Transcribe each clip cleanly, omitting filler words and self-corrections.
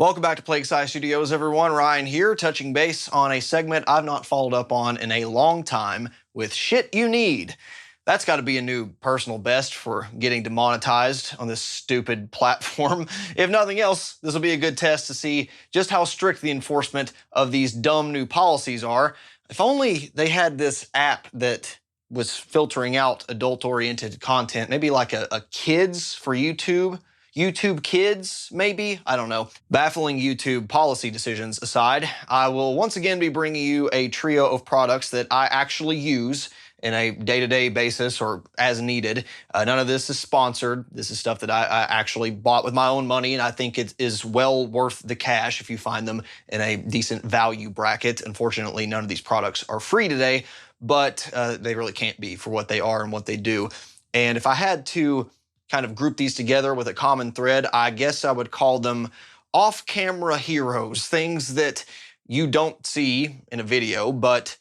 Welcome back to Plague Scythe Studios, everyone. Ryan here, touching base on a segment I've not followed up on in a long time with shit you need. That's got to be a new personal best for getting demonetized on this stupid platform. If nothing else, this will be a good test to see just how strict the enforcement of these dumb new policies are. If only they had this app that was filtering out adult-oriented content, maybe like a kids for YouTube. YouTube Kids, maybe? I don't know. Baffling YouTube policy decisions aside, I will once again be bringing you a trio of products that I actually use in a day-to-day basis or as needed. None of this is sponsored. This is stuff that I actually bought with my own money, and I think it is well worth the cash if you find them in a decent value bracket. Unfortunately, none of these products are free today, but they really can't be for what they are and what they do. And if I had to kind of group these together with a common thread, I guess I would call them off-camera heroes, things that you don't see in a video, but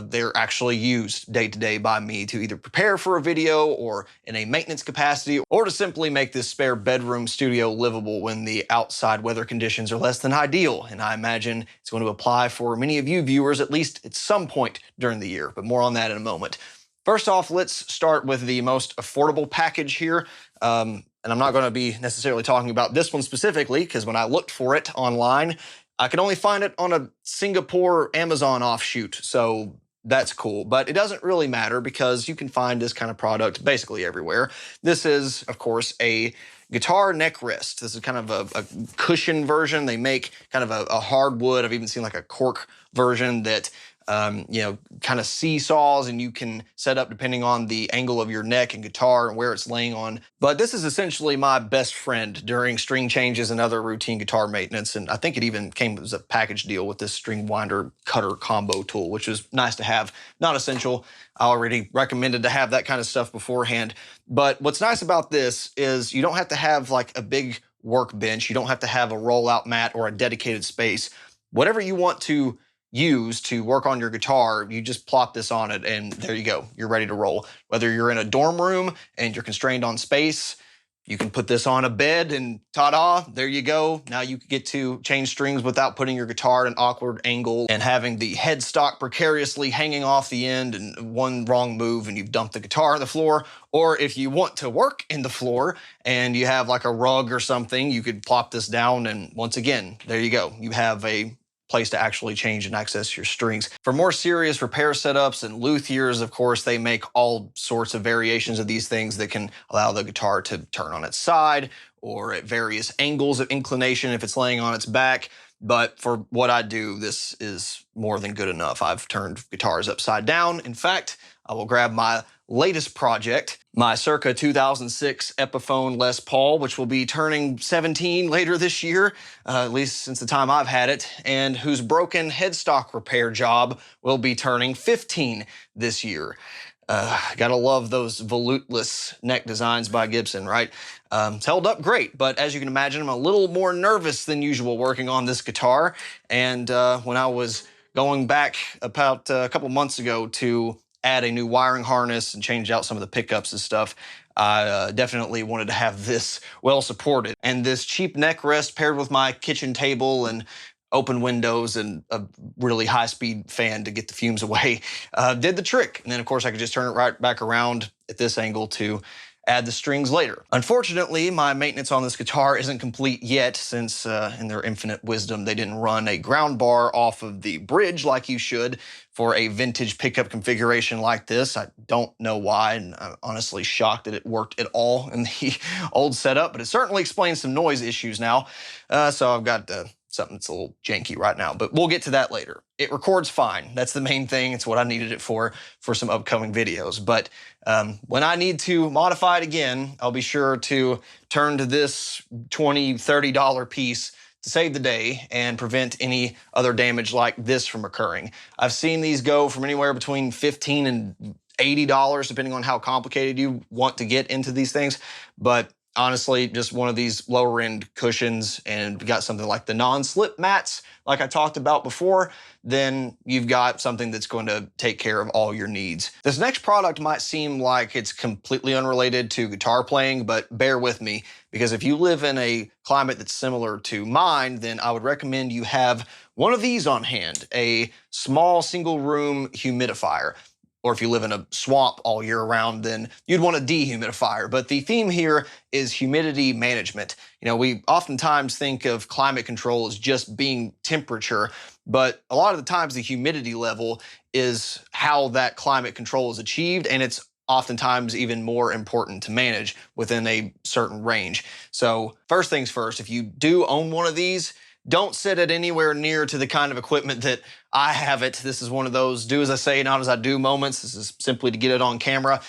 they're actually used day to day by me to either prepare for a video or in a maintenance capacity, or to simply make this spare bedroom studio livable when the outside weather conditions are less than ideal. And I imagine it's going to apply for many of you viewers, at least at some point during the year, but more on that in a moment. First off, let's start with the most affordable package here. And I'm not going to be necessarily talking about this one specifically, because when I looked for it online, I could only find it on a Singapore Amazon offshoot. So that's cool, but it doesn't really matter because you can find this kind of product basically everywhere. This is, of course, a guitar neck rest. This is kind of a cushion version. They make kind of a hardwood. I've even seen like a cork version that kind of seesaws, and you can set up depending on the angle of your neck and guitar and where it's laying on. But this is essentially my best friend during string changes and other routine guitar maintenance. And I think it even came as a package deal with this string winder cutter combo tool, which was nice to have. Not essential. I already recommended to have that kind of stuff beforehand. But what's nice about this is you don't have to have like a big workbench. You don't have to have a rollout mat or a dedicated space. Whatever you want to use to work on your guitar, you just plop this on it and there you go, you're ready to roll. Whether you're in a dorm room and you're constrained on space, you can put this on a bed and ta-da, there you go. Now you can get to change strings without putting your guitar at an awkward angle and having the headstock precariously hanging off the end, and one wrong move and you've dumped the guitar on the floor. Or if you want to work in the floor and you have like a rug or something, you could plop this down and once again, there you go. You have a place to actually change and access your strings. For more serious repair setups and luthiers, of course, they make all sorts of variations of these things that can allow the guitar to turn on its side or at various angles of inclination if it's laying on its back. But for what I do, this is more than good enough. I've turned guitars upside down. In fact, I will grab my latest project, my circa 2006 Epiphone Les Paul, which will be turning 17 later this year, at least since the time I've had it, and whose broken headstock repair job will be turning 15 this year. Gotta love those voluteless neck designs by Gibson, right? It's held up great, but as you can imagine, I'm a little more nervous than usual working on this guitar. And when I was going back about a couple months ago to add a new wiring harness and change out some of the pickups and stuff, I definitely wanted to have this well supported. And this cheap neck rest paired with my kitchen table and open windows and a really high-speed fan to get the fumes away did the trick. And then, of course, I could just turn it right back around at this angle to add the strings later. Unfortunately, my maintenance on this guitar isn't complete yet since, in their infinite wisdom, they didn't run a ground bar off of the bridge like you should for a vintage pickup configuration like this. I don't know why, and I'm honestly shocked that it worked at all in the old setup, but it certainly explains some noise issues now. So I've got something that's a little janky right now, but we'll get to that later. It records fine. That's the main thing. It's what I needed it for some upcoming videos. But when I need to modify it again, I'll be sure to turn to this $20, $30 piece to save the day and prevent any other damage like this from occurring. I've seen these go from anywhere between $15 and $80, depending on how complicated you want to get into these things. But honestly, just one of these lower end cushions and got something like the non-slip mats like I talked about before, then you've got something that's going to take care of all your needs. This next product might seem like it's completely unrelated to guitar playing, but bear with me because if you live in a climate that's similar to mine, then I would recommend you have one of these on hand, a small single room humidifier. Or if you live in a swamp all year round, then you'd want a dehumidifier. But the theme here is humidity management. You know, we oftentimes think of climate control as just being temperature, but a lot of the times the humidity level is how that climate control is achieved, and it's oftentimes even more important to manage within a certain range. So first things first, if you do own one of these, don't set it anywhere near to the kind of equipment that I have it. This is one of those do as I say, not as I do moments. This is simply to get it on camera,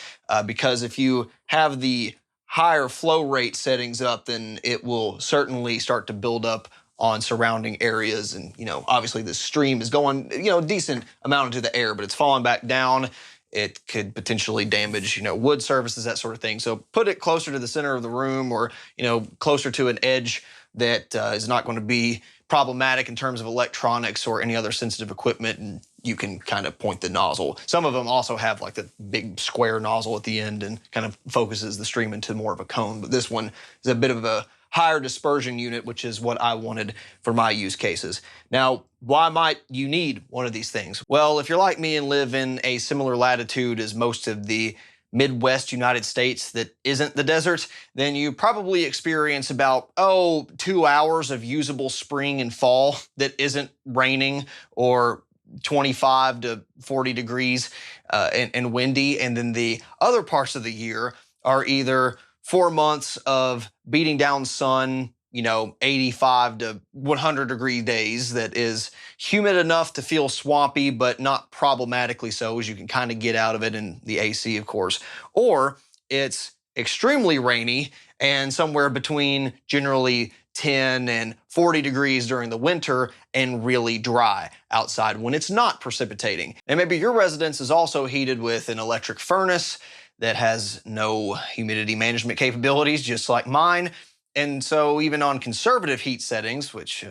because if you have the higher flow rate settings up, then it will certainly start to build up on surrounding areas. And, you know, obviously the stream is going, you know, a decent amount into the air, but it's falling back down. It could potentially damage, you know, wood surfaces, that sort of thing. So put it closer to the center of the room, or, you know, closer to an edge that is not going to be problematic in terms of electronics or any other sensitive equipment, and you can kind of point the nozzle. Some of them also have like the big square nozzle at the end and kind of focuses the stream into more of a cone, but this one is a bit of a higher dispersion unit, which is what I wanted for my use cases. Now, why might you need one of these things? Well, if you're like me and live in a similar latitude as most of the Midwest United States that isn't the desert, then you probably experience about, 2 hours of usable spring and fall that isn't raining or 25 to 40 degrees and windy. And then the other parts of the year are either 4 months of beating down sun, you know, 85 to 100 degree days that is humid enough to feel swampy, but not problematically so, as you can kind of get out of it in the AC, of course. Or it's extremely rainy and somewhere between generally 10 and 40 degrees during the winter and really dry outside when it's not precipitating. And maybe your residence is also heated with an electric furnace that has no humidity management capabilities, just like mine. And so even on conservative heat settings, which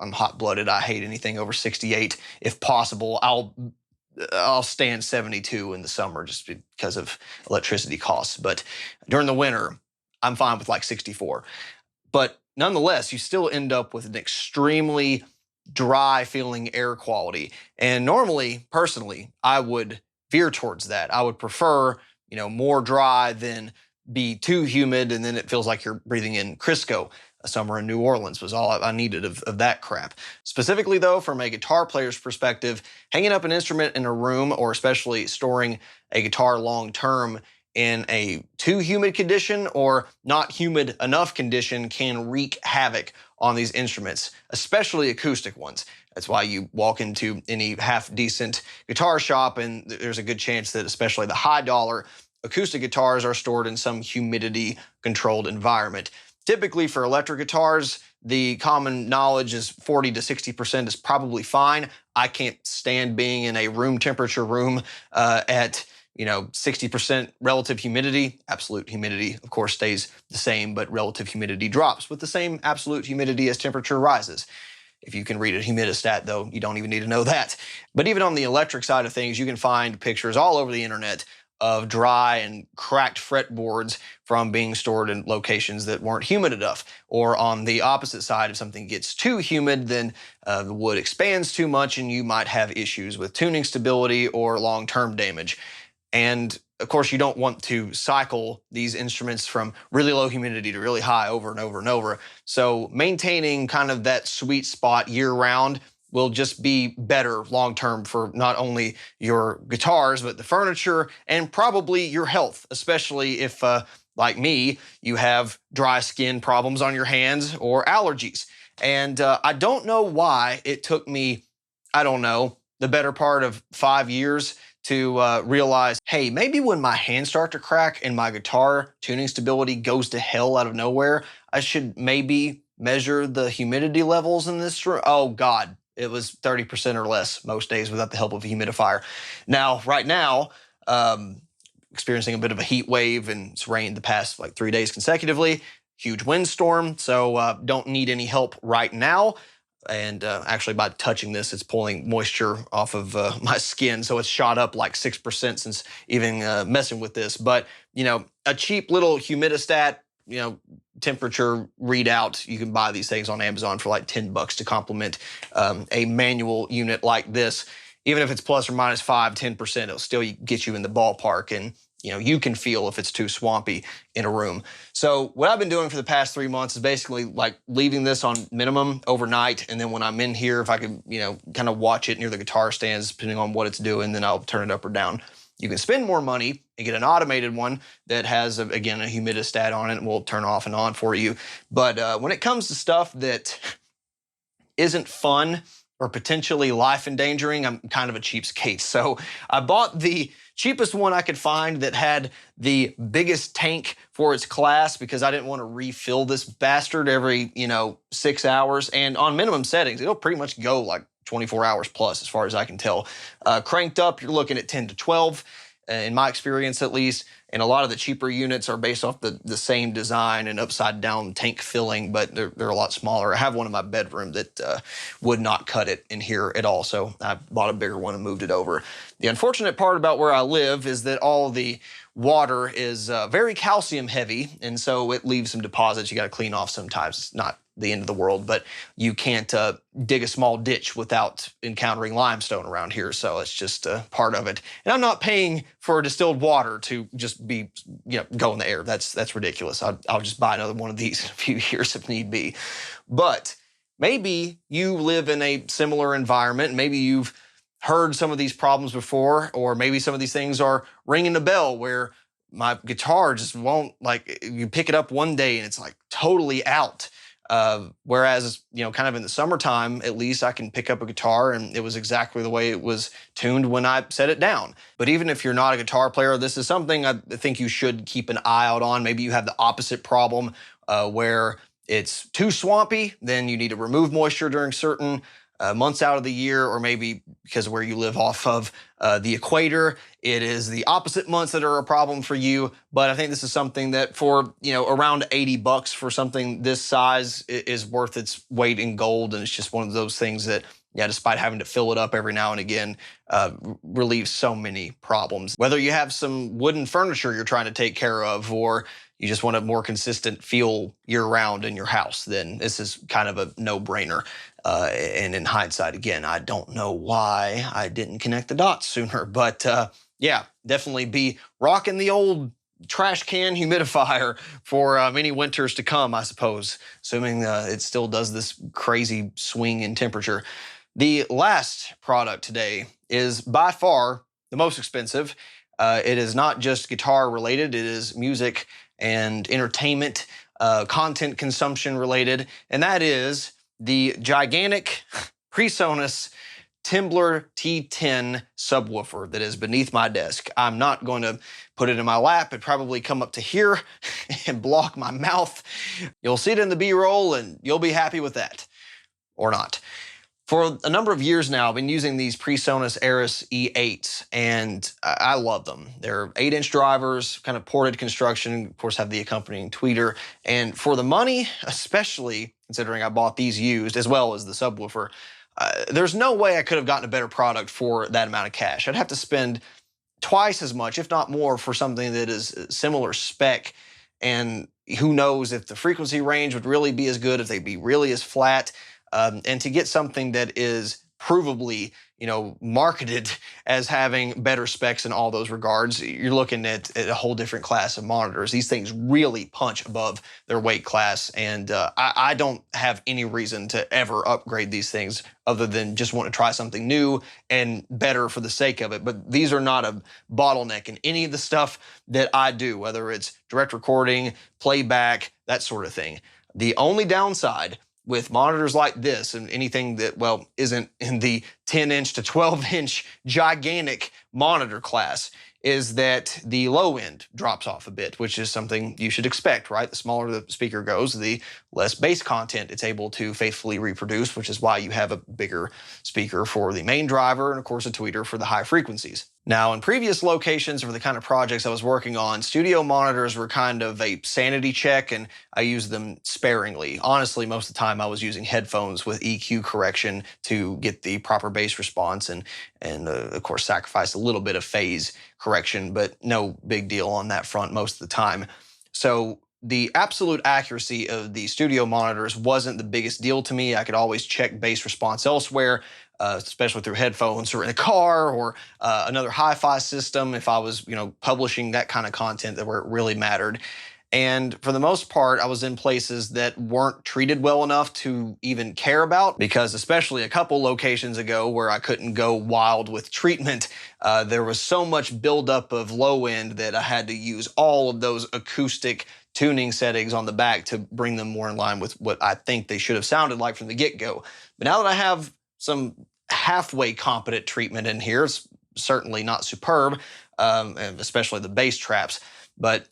I'm hot-blooded, I hate anything over 68. If possible, I'll stand 72 in the summer just because of electricity costs. But during the winter, I'm fine with like 64. But nonetheless, you still end up with an extremely dry feeling air quality. And normally, personally, I would veer towards that. I would prefer, you know, more dry than be too humid, and then it feels like you're breathing in Crisco. A summer in New Orleans was all I needed of that crap. Specifically though, from a guitar player's perspective, hanging up an instrument in a room, or especially storing a guitar long-term in a too humid condition or not humid enough condition, can wreak havoc on these instruments, especially acoustic ones. That's why you walk into any half-decent guitar shop and there's a good chance that especially the high-dollar acoustic guitars are stored in some humidity-controlled environment. Typically for electric guitars, the common knowledge is 40 to 60% is probably fine. I can't stand being in a room temperature room at 60% relative humidity. Absolute humidity, of course, stays the same, but relative humidity drops with the same absolute humidity as temperature rises. If you can read a humidistat, though, you don't even need to know that. But even on the electric side of things, you can find pictures all over the internet of dry and cracked fretboards from being stored in locations that weren't humid enough. Or on the opposite side, if something gets too humid, then the wood expands too much and you might have issues with tuning stability or long-term damage. And of course, you don't want to cycle these instruments from really low humidity to really high over and over and over. So maintaining kind of that sweet spot year-round will just be better long-term for not only your guitars, but the furniture and probably your health, especially if, like me, you have dry skin problems on your hands or allergies. And I don't know why it took me, the better part of 5 years to realize, hey, maybe when my hands start to crack and my guitar tuning stability goes to hell out of nowhere, I should maybe measure the humidity levels in this room. Oh God, it was 30% or less most days without the help of a humidifier. Now, right now, experiencing a bit of a heat wave, and it's rained the past like 3 days consecutively, huge windstorm, so don't need any help right now. And actually by touching this, it's pulling moisture off of my skin, so it's shot up like 6% since even messing with this. But, a cheap little humidistat temperature readout. You can buy these things on Amazon for like $10 to complement a manual unit like this. Even if it's plus or minus 5–10%, it'll still get you in the ballpark, and you can feel if it's too swampy in a room. So what I've been doing for the past 3 months is basically like leaving this on minimum overnight, and then when I'm in here, if I can kind of watch it near the guitar stands, depending on what it's doing, then I'll turn it up or down. You can spend more money and get an automated one that has, again, a humidistat on it and will turn off and on for you. But when it comes to stuff that isn't fun or potentially life-endangering, I'm kind of a cheapskate. So I bought the cheapest one I could find that had the biggest tank for its class because I didn't want to refill this bastard every 6 hours. And on minimum settings, it'll pretty much go like 24 hours plus, as far as I can tell. Cranked up, you're looking at 10 to 12, in my experience at least. And a lot of the cheaper units are based off the same design and upside down tank filling, but they're a lot smaller. I have one in my bedroom that would not cut it in here at all, so I bought a bigger one and moved it over. The unfortunate part about where I live is that all the water is very calcium heavy, and so it leaves some deposits you got to clean off sometimes. It's not the end of the world, but you can't dig a small ditch without encountering limestone around here, so it's just part of it. And I'm not paying for distilled water to just be, go in the air. That's ridiculous. I'll just buy another one of these in a few years if need be. But maybe you live in a similar environment. Maybe you've heard some of these problems before, or maybe some of these things are ringing a bell where my guitar just won't, like, you pick it up one day and it's like totally out. Whereas, kind of in the summertime, at least I can pick up a guitar and it was exactly the way it was tuned when I set it down. But even if you're not a guitar player, this is something I think you should keep an eye out on. Maybe you have the opposite problem where it's too swampy, then you need to remove moisture during certain months out of the year, or maybe because of where you live off of the equator, it is the opposite months that are a problem for you. But I think this is something that for, around $80 for something this size is worth its weight in gold. And it's just one of those things that, despite having to fill it up every now and again, relieves so many problems. Whether you have some wooden furniture you're trying to take care of, or you just want a more consistent feel year-round in your house, then this is kind of a no-brainer. And in hindsight, again, I don't know why I didn't connect the dots sooner, but yeah, definitely be rocking the old trash can humidifier for many winters to come, I suppose, assuming it still does this crazy swing in temperature. The last product today is by far the most expensive. It is not just guitar related, it is music and entertainment, content consumption related, and that is the gigantic PreSonus Timbre T10 subwoofer that is beneath my desk. I'm not going to put it in my lap. It'd probably come up to here and block my mouth. You'll see it in the B-roll and you'll be happy with that, or not. For a number of years now, I've been using these PreSonus Eris E8s, and I love them. They're 8-inch drivers, kind of ported construction, of course have the accompanying tweeter. And for the money, especially considering I bought these used, as well as the subwoofer, there's no way I could have gotten a better product for that amount of cash. I'd have to spend twice as much, if not more, for something that is similar spec. And who knows if the frequency range would really be as good, if they'd be really as flat. And to get something that is provably, marketed as having better specs in all those regards, you're looking at a whole different class of monitors. These things really punch above their weight class, and I don't have any reason to ever upgrade these things other than just want to try something new and better for the sake of it. But these are not a bottleneck in any of the stuff that I do, whether it's direct recording, playback, that sort of thing. The only downside with monitors like this and anything that, well, isn't in the 10-inch to 12-inch gigantic monitor class is that the low end drops off a bit, which is something you should expect, right? The smaller the speaker goes, the less bass content it's able to faithfully reproduce, which is why you have a bigger speaker for the main driver and, of course, a tweeter for the high frequencies. Now, in previous locations for the kind of projects I was working on, studio monitors were kind of a sanity check, and I used them sparingly. Honestly, most of the time I was using headphones with EQ correction to get the proper bass response and of course, sacrifice a little bit of phase correction, but no big deal on that front most of the time. So the absolute accuracy of the studio monitors wasn't the biggest deal to me. I could always check bass response elsewhere, especially through headphones or in a car or another hi-fi system if I was, publishing that kind of content where it really mattered. And for the most part, I was in places that weren't treated well enough to even care about, because especially a couple locations ago where I couldn't go wild with treatment, there was so much buildup of low end that I had to use all of those acoustic tuning settings on the back to bring them more in line with what I think they should have sounded like from the get-go. But now that I have some halfway competent treatment in here, it's certainly not superb, especially the bass traps, but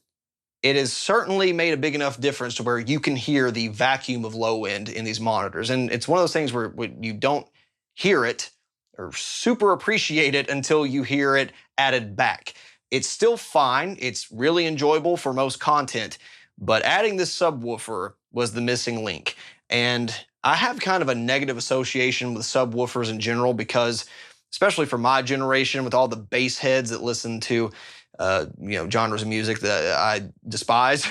it has certainly made a big enough difference to where you can hear the vacuum of low end in these monitors. And it's one of those things where you don't hear it or super appreciate it until you hear it added back. It's still fine. It's really enjoyable for most content, but adding this subwoofer was the missing link. And I have kind of a negative association with subwoofers in general because, especially for my generation, with all the bass heads that listen to genres of music that I despise,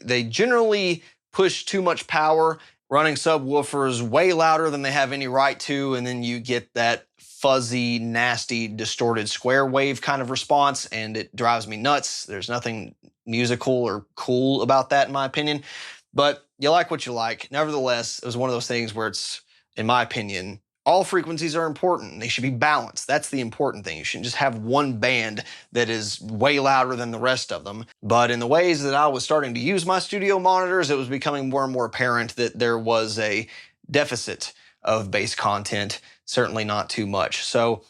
they generally push too much power, running subwoofers way louder than they have any right to, and then you get that fuzzy, nasty, distorted square wave kind of response, and it drives me nuts. There's nothing musical or cool about that, in my opinion, but you like what you like. Nevertheless, it was one of those things where it's, in my opinion, all frequencies are important. They should be balanced. That's the important thing. You shouldn't just have one band that is way louder than the rest of them. But in the ways that I was starting to use my studio monitors, it was becoming more and more apparent that there was a deficit of bass content, certainly not too much. So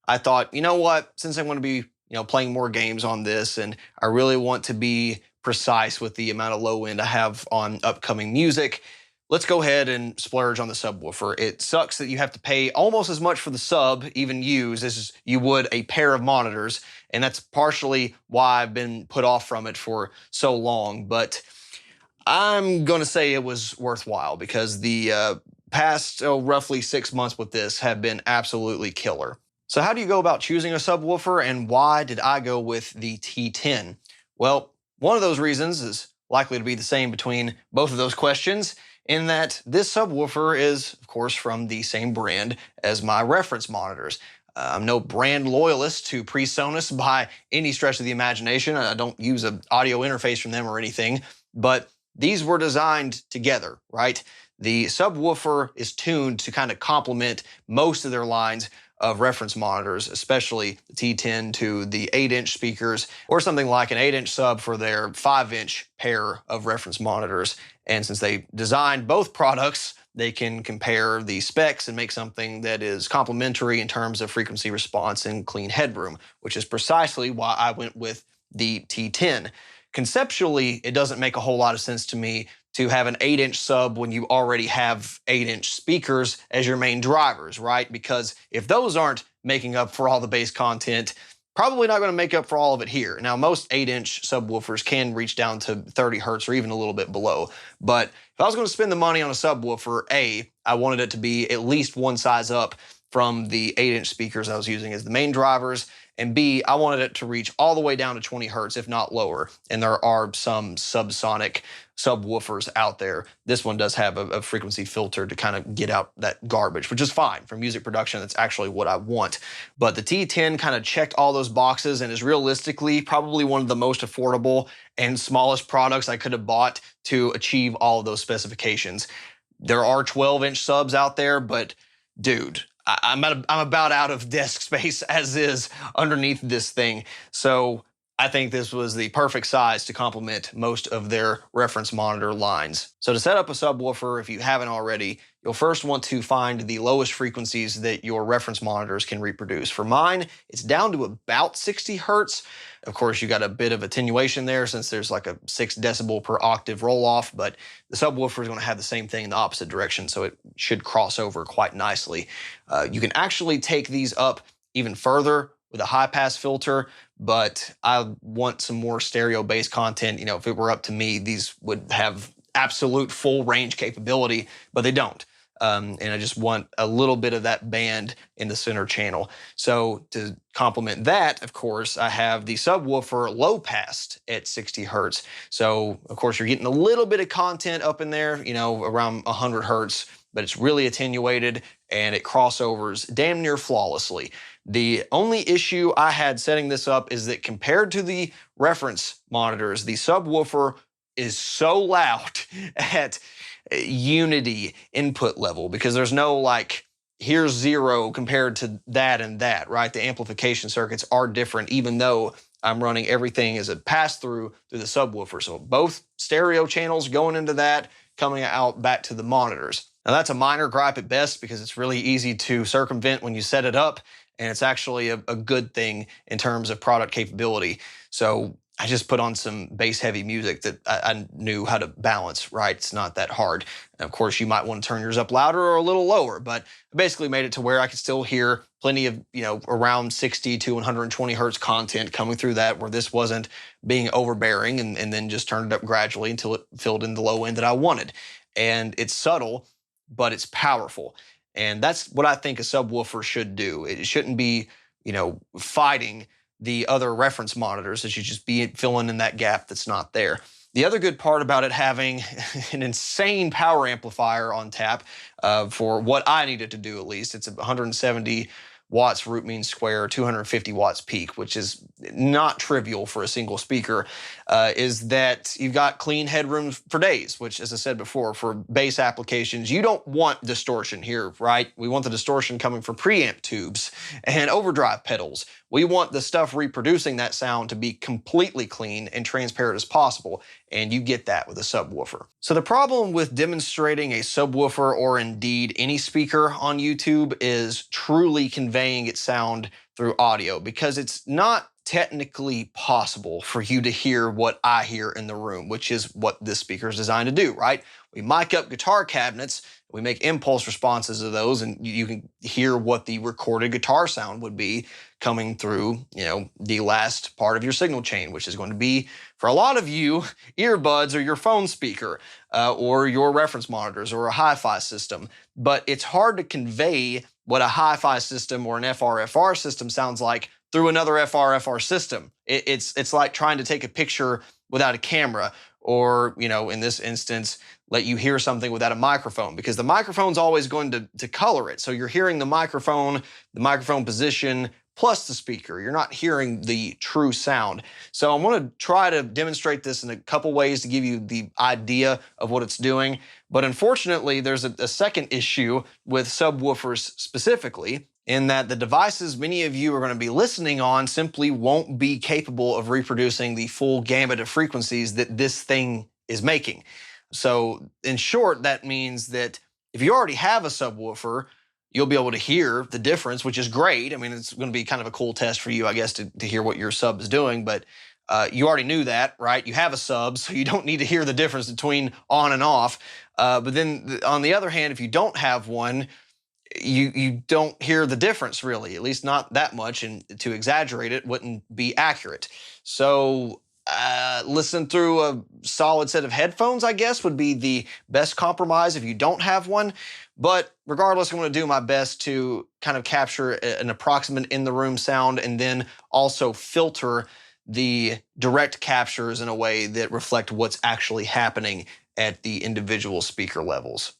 I thought, you know what, since I'm going to be playing more games on this and I really want to be precise with the amount of low end I have on upcoming music, let's go ahead and splurge on the subwoofer. It sucks that you have to pay almost as much for the sub, even used, as you would a pair of monitors. And that's partially why I've been put off from it for so long. But I'm going to say it was worthwhile because the past roughly 6 months with this have been absolutely killer. So how do you go about choosing a subwoofer, and why did I go with the T10? Well, one of those reasons is likely to be the same between both of those questions, in that this subwoofer is, of course, from the same brand as my reference monitors. I'm no brand loyalist to PreSonus by any stretch of the imagination. I don't use an audio interface from them or anything, but these were designed together, right? The subwoofer is tuned to kind of complement most of their lines of reference monitors, especially the T10 to the 8-inch speakers, or something like an 8-inch sub for their 5-inch pair of reference monitors. And since they designed both products, they can compare the specs and make something that is complementary in terms of frequency response and clean headroom, which is precisely why I went with the T10. Conceptually, it doesn't make a whole lot of sense to me to have an 8-inch sub when you already have 8-inch speakers as your main drivers, right? Because if those aren't making up for all the bass content, probably not going to make up for all of it here. Now, most 8-inch subwoofers can reach down to 30 hertz or even a little bit below. But if I was going to spend the money on a subwoofer, A, I wanted it to be at least one size up from the 8-inch speakers I was using as the main drivers, and B, I wanted it to reach all the way down to 20 hertz, if not lower. And there are some subsonic subwoofers out there. This one does have a frequency filter to kind of get out that garbage, which is fine for music production. That's actually what I want. But the T10 kind of checked all those boxes and is realistically probably one of the most affordable and smallest products I could have bought to achieve all of those specifications. There are 12-inch subs out there, but dude, I'm about out of desk space as is underneath this thing. So I think this was the perfect size to complement most of their reference monitor lines. So to set up a subwoofer, if you haven't already, you'll first want to find the lowest frequencies that your reference monitors can reproduce. For mine, it's down to about 60 hertz. Of course, you got a bit of attenuation there since there's like a 6 decibel per octave roll off, but the subwoofer is going to have the same thing in the opposite direction, so it should cross over quite nicely. You can actually take these up even further with a high pass filter, but I want some more stereo bass content. If it were up to me, these would have absolute full range capability, but they don't. and I just want a little bit of that band in the center channel. So to complement that, of course, I have the subwoofer low passed at 60 hertz. So of course you're getting a little bit of content up in there, you know, around 100 hertz, but it's really attenuated and it crossovers damn near flawlessly. The only issue I had setting this up is that compared to the reference monitors, the subwoofer is so loud at unity input level, because there's no like, here's 0 compared to that and that, right? The amplification circuits are different, even though I'm running everything as a pass-through through the subwoofer. So both stereo channels going into that, coming out back to the monitors. Now that's a minor gripe at best, because it's really easy to circumvent when you set it up, and it's actually a good thing in terms of product capability. So I just put on some bass-heavy music that I knew how to balance, right? It's not that hard. And of course, you might want to turn yours up louder or a little lower, but I basically made it to where I could still hear plenty of, you know, around 60 to 120 hertz content coming through that, where this wasn't being overbearing, and then just turned it up gradually until it filled in the low end that I wanted. And it's subtle, but it's powerful. And that's what I think a subwoofer should do. It shouldn't be, you know, fighting the other reference monitors. It should just be filling in that gap that's not there. The other good part about it having an insane power amplifier on tap, for what I needed to do at least, it's 170 watts root mean square, 250 watts peak, which is not trivial for a single speaker, is that you've got clean headroom for days, which, as I said before, for bass applications, you don't want distortion here, right? We want the distortion coming from preamp tubes and overdrive pedals. We want the stuff reproducing that sound to be completely clean and transparent as possible, and you get that with a subwoofer. So the problem with demonstrating a subwoofer, or indeed any speaker on YouTube, is truly conveying its sound through audio, because it's not technically possible for you to hear what I hear in the room, which is what this speaker is designed to do, right? We mic up guitar cabinets, we make impulse responses to those, and you can hear what the recorded guitar sound would be coming through, you know, the last part of your signal chain, which is going to be, for a lot of you, earbuds or your phone speaker, or your reference monitors or a hi-fi system. But it's hard to convey what a hi-fi system or an FR/FR system sounds like through another FR/FR system. It's like trying to take a picture without a camera, or, you know, in this instance, let you hear something without a microphone, because the microphone's always going to color it. So you're hearing the microphone position, plus the speaker. You're not hearing the true sound. So I'm going to try to demonstrate this in a couple ways to give you the idea of what it's doing. But unfortunately, there's a second issue with subwoofers specifically, in that the devices many of you are going to be listening on simply won't be capable of reproducing the full gamut of frequencies that this thing is making. So in short, that means that if you already have a subwoofer, you'll be able to hear the difference, which is great. I mean, it's going to be kind of a cool test for you, I guess, to hear what your sub is doing. But you already knew that, right? You have a sub, so you don't need to hear the difference between on and off. But then on the other hand, if you don't have one, you don't hear the difference really, at least not that much, and to exaggerate it wouldn't be accurate. So listen through a solid set of headphones, I guess, would be the best compromise if you don't have one. But regardless, I'm going to do my best to kind of capture an approximate in-the-room sound, and then also filter the direct captures in a way that reflect what's actually happening at the individual speaker levels.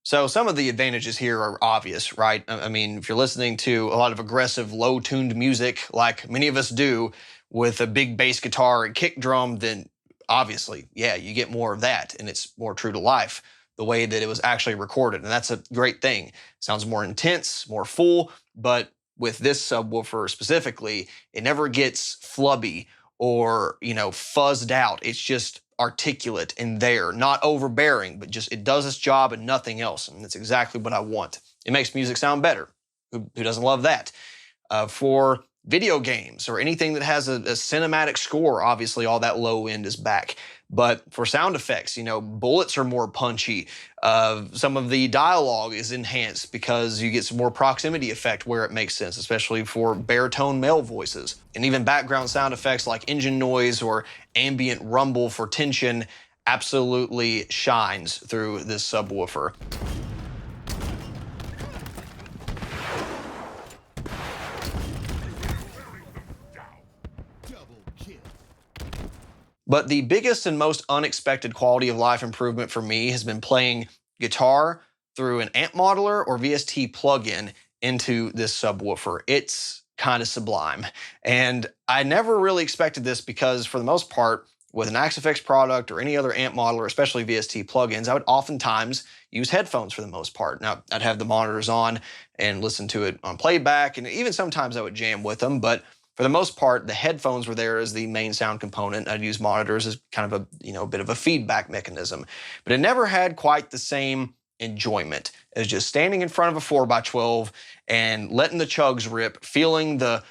So some of the advantages here are obvious, right? I mean, if you're listening to a lot of aggressive, low-tuned music, like many of us do, with a big bass guitar and kick drum, then obviously, yeah, you get more of that, and it's more true to life, the way that it was actually recorded, and that's a great thing. Sounds more intense, more full, but with this subwoofer specifically, it never gets flubby or, fuzzed out. It's just articulate and there, not overbearing, but just it does its job and nothing else. And that's exactly what I want. It makes music sound better. Who doesn't love that? For video games or anything that has a cinematic score, obviously all that low end is back. But for sound effects, bullets are more punchy. Some of the dialogue is enhanced because you get some more proximity effect where it makes sense, especially for baritone male voices. And even background sound effects like engine noise or ambient rumble for tension absolutely shines through this subwoofer. But the biggest and most unexpected quality of life improvement for me has been playing guitar through an amp modeler or VST plugin into this subwoofer. It's kind of sublime. And I never really expected this because for the most part, with an Axe-Fx product or any other amp modeler, especially VST plugins, I would oftentimes use headphones for the most part. Now, I'd have the monitors on and listen to it on playback, and even sometimes I would jam with them, but for the most part, the headphones were there as the main sound component. I'd use monitors as kind of a bit of a feedback mechanism. But it never had quite the same enjoyment as just standing in front of a 4x12 and letting the chugs rip, feeling the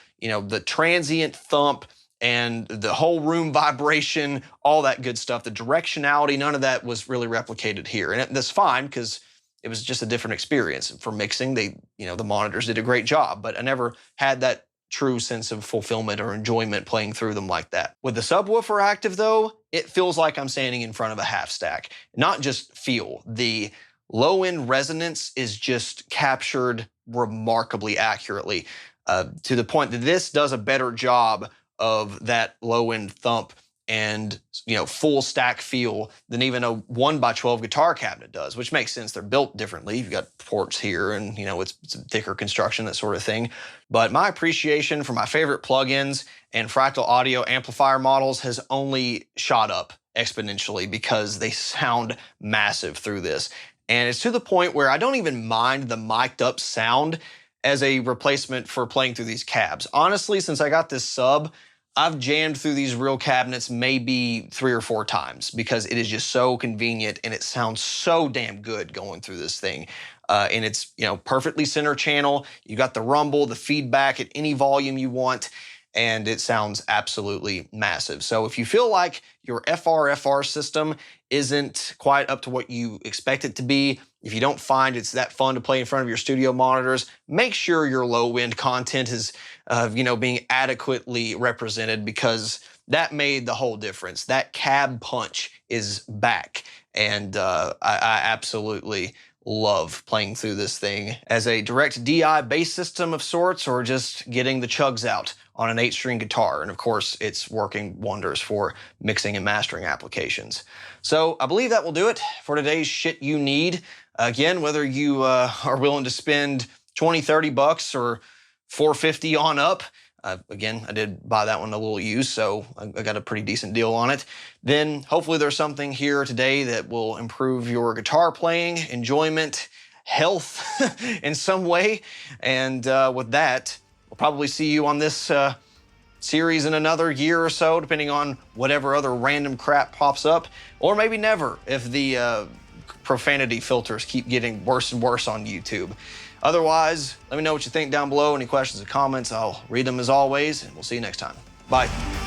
transient thump and the whole room vibration, all that good stuff. The directionality, none of that was really replicated here. And that's fine because it was just a different experience. For mixing, the monitors did a great job, but I never had that true sense of fulfillment or enjoyment playing through them like that. With the subwoofer active though, it feels like I'm standing in front of a half stack. Not just feel, the low end resonance is just captured remarkably accurately to the point that this does a better job of that low end thump and full stack feel than even a 1x12 guitar cabinet does, which makes sense. They're built differently. You've got ports here and it's a thicker construction, that sort of thing. But my appreciation for my favorite plugins and Fractal Audio amplifier models has only shot up exponentially because they sound massive through this. And it's to the point where I don't even mind the mic'd up sound as a replacement for playing through these cabs. Honestly, since I got this sub, I've jammed through these real cabinets maybe 3 or 4 times because it is just so convenient and it sounds so damn good going through this thing. And it's perfectly center channel. You got the rumble, the feedback at any volume you want, and it sounds absolutely massive. So if you feel like your FR system isn't quite up to what you expect it to be, if you don't find it's that fun to play in front of your studio monitors, make sure your low-end content is being adequately represented, because that made the whole difference. That cab punch is back, and I absolutely love playing through this thing as a direct DI bass system of sorts, or just getting the chugs out on an 8-string guitar. And of course, it's working wonders for mixing and mastering applications. So I believe that will do it for today's Shit You Need. Again, whether you are willing to spend 20, 30 bucks or $450 on up, again, I did buy that one a little used, so I got a pretty decent deal on it. Then hopefully there's something here today that will improve your guitar playing, enjoyment, health in some way. And with that, we'll probably see you on this series in another year or so, depending on whatever other random crap pops up, or maybe never if the profanity filters keep getting worse and worse on YouTube. Otherwise, let me know what you think down below. Any questions or comments, I'll read them as always, and we'll see you next time. Bye.